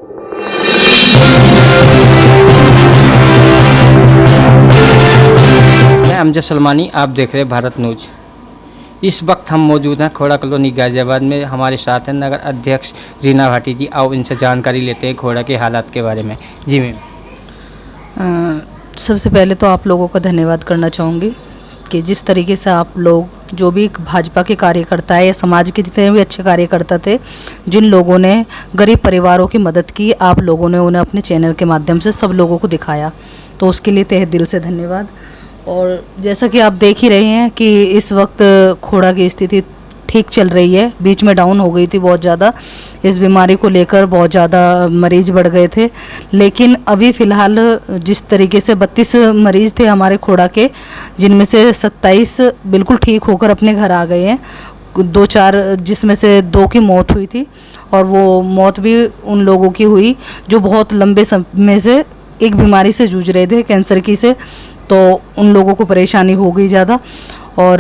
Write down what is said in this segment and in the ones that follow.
मैं अमजद सलमानी, आप देख रहे हैं भारत न्यूज। इस वक्त हम मौजूद हैं खोड़ा कॉलोनी गाजियाबाद में। हमारे साथ हैं नगर अध्यक्ष रीना भाटी जी। आओ इनसे जानकारी लेते हैं खोड़ा के हालात के बारे में। जी मैम। सबसे पहले तो आप लोगों का धन्यवाद करना चाहूँगी कि जिस तरीके से आप लोग, जो भी भाजपा के कार्यकर्ता है या समाज के जितने भी अच्छे कार्यकर्ता थे, जिन लोगों ने गरीब परिवारों की मदद की, आप लोगों ने उन्हें अपने चैनल के माध्यम से सब लोगों को दिखाया, तो उसके लिए तहे दिल से धन्यवाद। और जैसा कि आप देख ही रहे हैं कि इस वक्त खोड़ा की स्थिति ठीक चल रही है। बीच में डाउन हो गई थी बहुत ज़्यादा, इस बीमारी को लेकर बहुत ज़्यादा मरीज़ बढ़ गए थे, लेकिन अभी फ़िलहाल जिस तरीके से 32 मरीज़ थे हमारे खोड़ा के, जिनमें से 27 बिल्कुल ठीक होकर अपने घर आ गए हैं। 2-4 जिसमें से 2 की मौत हुई थी, और वो मौत भी उन लोगों की हुई जो बहुत लंबे समय से एक बीमारी से जूझ रहे थे, कैंसर की से, तो उन लोगों को परेशानी हो गई ज़्यादा। और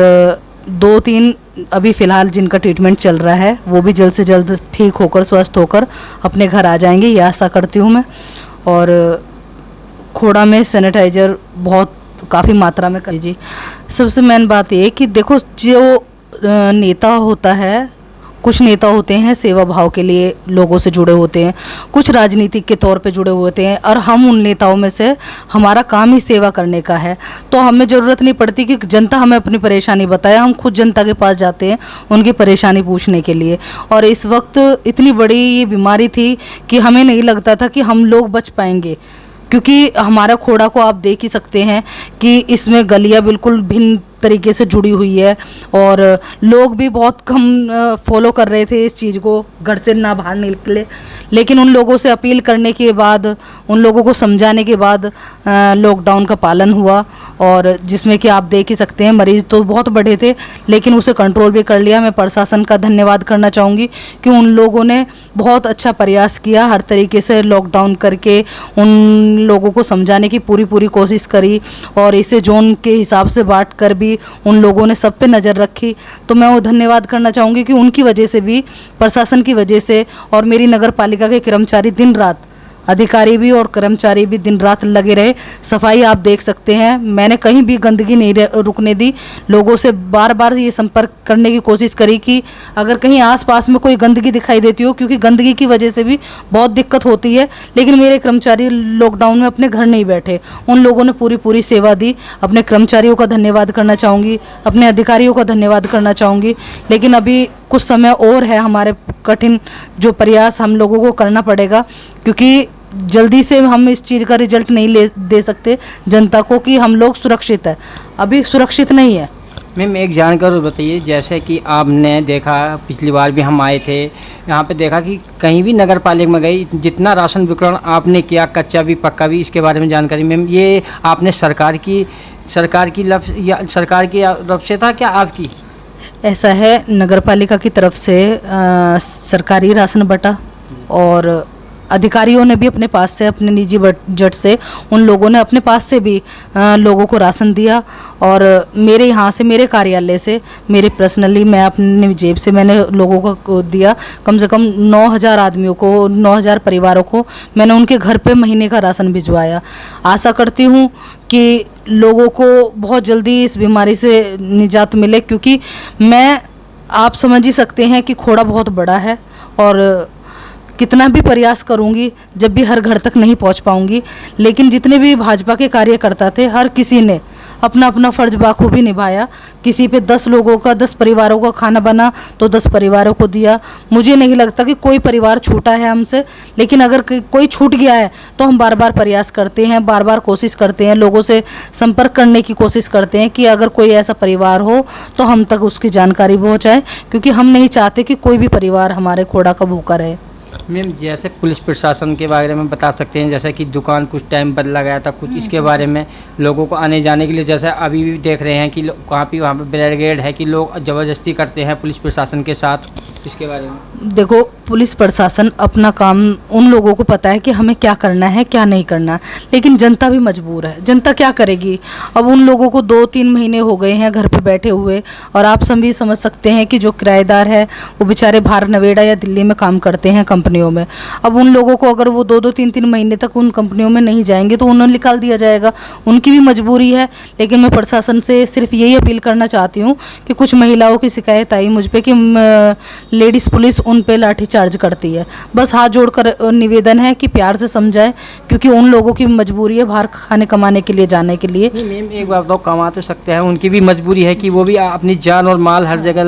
2-3 अभी फ़िलहाल जिनका ट्रीटमेंट चल रहा है, वो भी जल्द से जल्द ठीक होकर, स्वस्थ होकर अपने घर आ जाएंगे, ये आशा करती हूँ मैं। और खोड़ा में सैनिटाइज़र बहुत काफ़ी मात्रा में कर जी। सबसे मेन बात ये कि देखो, जो नेता होता है, कुछ नेता होते हैं सेवा भाव के लिए लोगों से जुड़े होते हैं, कुछ राजनीतिक के तौर पे जुड़े हुए होते हैं, और हम उन नेताओं में से, हमारा काम ही सेवा करने का है, तो हमें ज़रूरत नहीं पड़ती कि जनता हमें अपनी परेशानी बताए, हम खुद जनता के पास जाते हैं उनकी परेशानी पूछने के लिए। और इस वक्त इतनी बड़ी ये बीमारी थी कि हमें नहीं लगता था कि हम लोग बच पाएंगे, क्योंकि हमारा खोड़ा को आप देख ही सकते हैं कि इसमें गलियां बिल्कुल भिन्न तरीके से जुड़ी हुई है, और लोग भी बहुत कम फॉलो कर रहे थे इस चीज़ को, घर से ना बाहर निकले। लेकिन उन लोगों से अपील करने के बाद, उन लोगों को समझाने के बाद लॉकडाउन का पालन हुआ, और जिसमें कि आप देख ही सकते हैं मरीज़ तो बहुत बढ़े थे, लेकिन उसे कंट्रोल भी कर लिया। मैं प्रशासन का धन्यवाद करना चाहूँगी कि उन लोगों ने बहुत अच्छा प्रयास किया, हर तरीके से लॉकडाउन करके उन लोगों को समझाने की पूरी कोशिश करी, और इसे जोन के हिसाब से बांट कर भी उन लोगों ने सब पे नज़र रखी। तो मैं वो धन्यवाद करना चाहूँगी कि उनकी वजह से भी, प्रशासन की वजह से, और मेरी नगर पालिका के कर्मचारी दिन रात, अधिकारी भी और कर्मचारी भी दिन रात लगे रहे। सफाई आप देख सकते हैं, मैंने कहीं भी गंदगी नहीं रुकने दी। लोगों से बार बार ये संपर्क करने की कोशिश करी कि अगर कहीं आसपास में कोई गंदगी दिखाई देती हो, क्योंकि गंदगी की वजह से भी बहुत दिक्कत होती है। लेकिन मेरे कर्मचारी लॉकडाउन में अपने घर नहीं बैठे, उन लोगों ने पूरी सेवा दी। अपने कर्मचारियों का धन्यवाद करना चाहूँगी, अपने अधिकारियों का धन्यवाद करना चाहूँगी। लेकिन अभी कुछ समय और है, हमारे कठिन जो प्रयास हम लोगों को करना पड़ेगा, क्योंकि जल्दी से हम इस चीज़ का रिजल्ट नहीं दे सकते जनता को कि हम लोग सुरक्षित है, अभी सुरक्षित नहीं है। मैम एक जानकारी बताइए, जैसे कि आपने देखा, पिछली बार भी हम आए थे यहाँ पे, देखा कि कहीं भी नगर पालिका में गई, जितना राशन वितरण आपने किया, कच्चा भी पक्का भी, इसके बारे में जानकारी मैम, ये आपने सरकार की तरफ से था क्या आपकी? ऐसा है, नगर पालिका की तरफ से सरकारी राशन बटा, और अधिकारियों ने भी अपने पास से, अपने निजी बजट से, उन लोगों ने अपने पास से भी लोगों को राशन दिया। और मेरे यहाँ से, मेरे कार्यालय से, मेरे पर्सनली, मैं अपने जेब से मैंने लोगों को दिया। कम से कम 9,000 आदमियों को, 9,000 परिवारों को मैंने उनके घर पे महीने का राशन भिजवाया। आशा करती हूँ कि लोगों को बहुत जल्दी इस बीमारी से निजात मिले, क्योंकि आप समझ ही सकते हैं कि खोड़ा बहुत बड़ा है, और कितना भी प्रयास करूंगी, जब भी हर घर तक नहीं पहुंच पाऊंगी। लेकिन जितने भी भाजपा के कार्यकर्ता थे, हर किसी ने अपना अपना फर्ज बाखूबी निभाया। किसी पे 10 लोगों का, 10 परिवारों का खाना बना तो 10 परिवारों को दिया। मुझे नहीं लगता कि कोई परिवार छूटा है हमसे, लेकिन अगर कोई छूट गया है तो हम बार बार प्रयास करते हैं, बार बार कोशिश करते हैं, लोगों से संपर्क करने की कोशिश करते हैं कि अगर कोई ऐसा परिवार हो तो हम तक उसकी जानकारी पहुँचाएँ, क्योंकि हम नहीं चाहते कि कोई भी परिवार हमारे खोड़ा का भूखा रहे। मैम जैसे पुलिस प्रशासन के बारे में बता सकते हैं, जैसे कि दुकान कुछ टाइम बदला गया था, कुछ इसके बारे में लोगों को आने जाने के लिए, जैसे अभी भी देख रहे हैं कि वहाँ पे बैरिकेड है कि लोग ज़बरदस्ती करते हैं पुलिस प्रशासन के साथ, इसके बारे में? देखो, पुलिस प्रशासन अपना काम, उन लोगों को पता है कि हमें क्या करना है क्या नहीं करना, लेकिन जनता भी मजबूर है। जनता क्या करेगी? अब उन लोगों को 2-3 महीने हो गए हैं घर पे बैठे हुए, और आप सभी समझ सकते हैं कि जो किराएदार है वो बेचारे बाहर नोएडा या दिल्ली में काम करते हैं कंपनियों में। अब उन लोगों को अगर वो 2-3 महीने तक उन कंपनियों में नहीं जाएंगे तो उन्हें निकाल दिया जाएगा, उनकी भी मजबूरी है। लेकिन मैं प्रशासन से सिर्फ यही अपील करना चाहती हूँ कि कुछ महिलाओं की शिकायत आई मुझ पे कि लेडीज़ पुलिस उन पे लाठीचार्ज करती है। बस हाथ जोड़कर निवेदन है कि प्यार से समझाएं, क्योंकि उन लोगों की मजबूरी है बाहर खाने कमाने के लिए जाने के लिए। नहीं मैम, एक बात तो कमा तो सकते हैं, उनकी भी मजबूरी है कि वो भी अपनी जान और माल हर जगह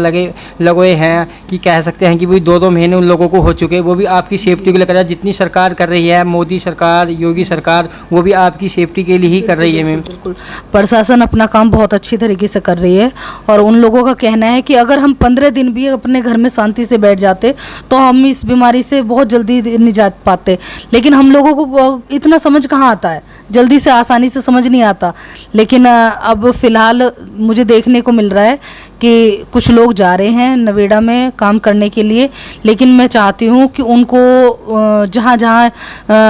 लगे हैं कि कह सकते हैं कि वही 2-2 महीने उन लोगों को हो चुके हैं। वो भी आपकी सेफ्टी के लिए कर रहा है। जितनी सरकार कर रही है, मोदी सरकार, योगी सरकार, वो भी आपकी सेफ्टी के लिए ही कर रही है मैम। बिल्कुल, प्रशासन अपना काम बहुत अच्छी तरीके से कर रही है। और उन लोगों का कहना है कि अगर हम 15 दिन भी अपने घर में शांति से बैठ जाते तो हम इस बीमारी से बहुत जल्दी निजात पाते। लेकिन हम लोगों को इतना समझ कहाँ आता है, जल्दी से आसानी से समझ नहीं आता। लेकिन अब फ़िलहाल मुझे देखने को मिल रहा है कि कुछ लोग जा रहे हैं नवेड़ा में काम करने के लिए। लेकिन मैं चाहती हूँ कि उनको जहाँ जहाँ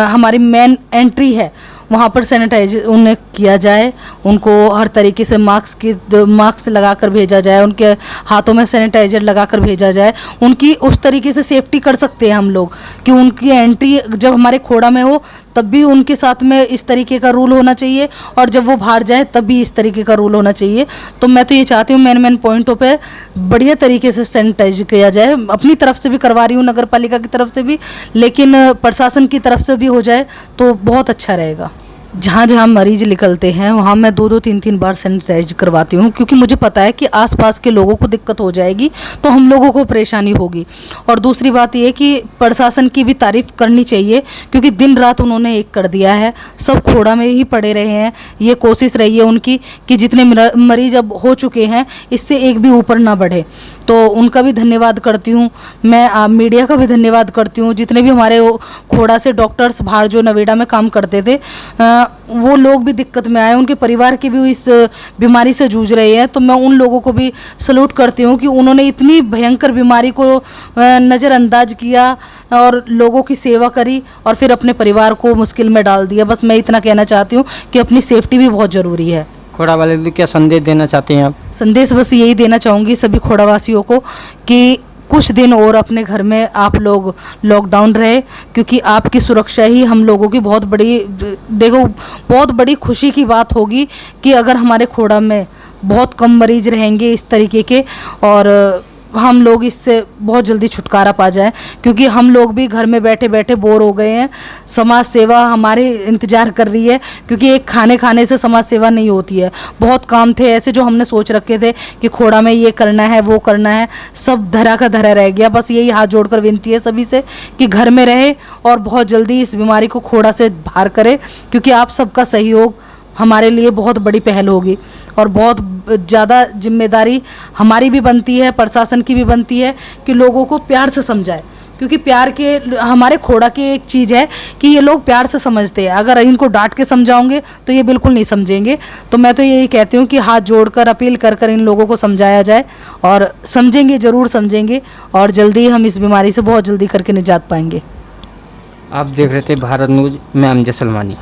हमारी मेन एंट्री है वहाँ पर सैनिटाइज उन्हें किया जाए, उनको हर तरीके से मास्क लगाकर भेजा जाए, उनके हाथों में सैनिटाइजर लगाकर भेजा जाए। उनकी उस तरीके से सेफ्टी कर सकते हैं हम लोग कि उनकी एंट्री जब हमारे खोड़ा में हो तब भी उनके साथ में इस तरीके का रूल होना चाहिए, और जब वो बाहर जाए तब भी इस तरीके का रूल होना चाहिए। तो मैं तो ये चाहती हूँ मेन पॉइंटों पे बढ़िया तरीके से सैनिटाइज किया जाए। अपनी तरफ से भी करवा रही हूँ, नगर पालिका की तरफ से भी, लेकिन प्रशासन की तरफ से भी हो जाए तो बहुत अच्छा रहेगा। जहाँ जहाँ मरीज निकलते हैं वहाँ मैं 2-3 बार सैनिटाइज करवाती हूँ, क्योंकि मुझे पता है कि आसपास के लोगों को दिक्कत हो जाएगी तो हम लोगों को परेशानी होगी। और दूसरी बात ये कि प्रशासन की भी तारीफ़ करनी चाहिए, क्योंकि दिन रात उन्होंने एक कर दिया है, सब खोड़ा में ही पड़े रहे हैं। ये कोशिश रही है उनकी कि जितने मरीज अब हो चुके हैं इससे एक भी ऊपर ना बढ़े। तो उनका भी धन्यवाद करती हूँ मैं, मीडिया का भी धन्यवाद करती हूँ। जितने भी हमारे खोड़ा से डॉक्टर्स बाहर जो नवेड़ा में काम करते थे, वो लोग भी दिक्कत में आए, उनके परिवार के भी इस बीमारी से जूझ रहे हैं। तो मैं उन लोगों को भी सल्यूट करती हूँ कि उन्होंने इतनी भयंकर बीमारी को नज़रअंदाज किया और लोगों की सेवा करी और फिर अपने परिवार को मुश्किल में डाल दिया। बस मैं इतना कहना चाहती हूँ कि अपनी सेफ्टी भी बहुत ज़रूरी है। खोड़ा वाले को क्या संदेश देना चाहते हैं आप? संदेश बस यही देना चाहूँगी सभी खोड़ावासियों को कि कुछ दिन और अपने घर में आप लोग लॉकडाउन रहे, क्योंकि आपकी सुरक्षा ही हम लोगों की बहुत बड़ी खुशी की बात होगी कि अगर हमारे खोड़ा में बहुत कम मरीज रहेंगे इस तरीके के, और हम लोग इससे बहुत जल्दी छुटकारा पा जाएं, क्योंकि हम लोग भी घर में बैठे बैठे बोर हो गए हैं। समाज सेवा हमारे इंतज़ार कर रही है, क्योंकि एक खाने से समाज सेवा नहीं होती है। बहुत काम थे ऐसे जो हमने सोच रखे थे कि खोड़ा में ये करना है वो करना है, सब धरा का धरा रह गया। बस यही हाथ जोड़कर विनती है सभी से कि घर में रहे और बहुत जल्दी इस बीमारी को खोड़ा से बाहर करे, क्योंकि आप सबका सहयोग हमारे लिए बहुत बड़ी पहल होगी और बहुत ज़्यादा जिम्मेदारी हमारी भी बनती है, प्रशासन की भी बनती है कि लोगों को प्यार से समझाए, क्योंकि प्यार के हमारे खोड़ा की एक चीज़ है कि ये लोग प्यार से समझते हैं। अगर इनको डांट के समझाओगे तो ये बिल्कुल नहीं समझेंगे। तो मैं तो यही कहती हूँ कि हाथ जोड़कर अपील कर इन लोगों को समझाया जाए, और समझेंगे, ज़रूर समझेंगे, और जल्दी हम इस बीमारी से बहुत जल्दी करके निजात पाएंगे। आप देख रहे थे भारत न्यूज़, मैं अमजद सलमानी।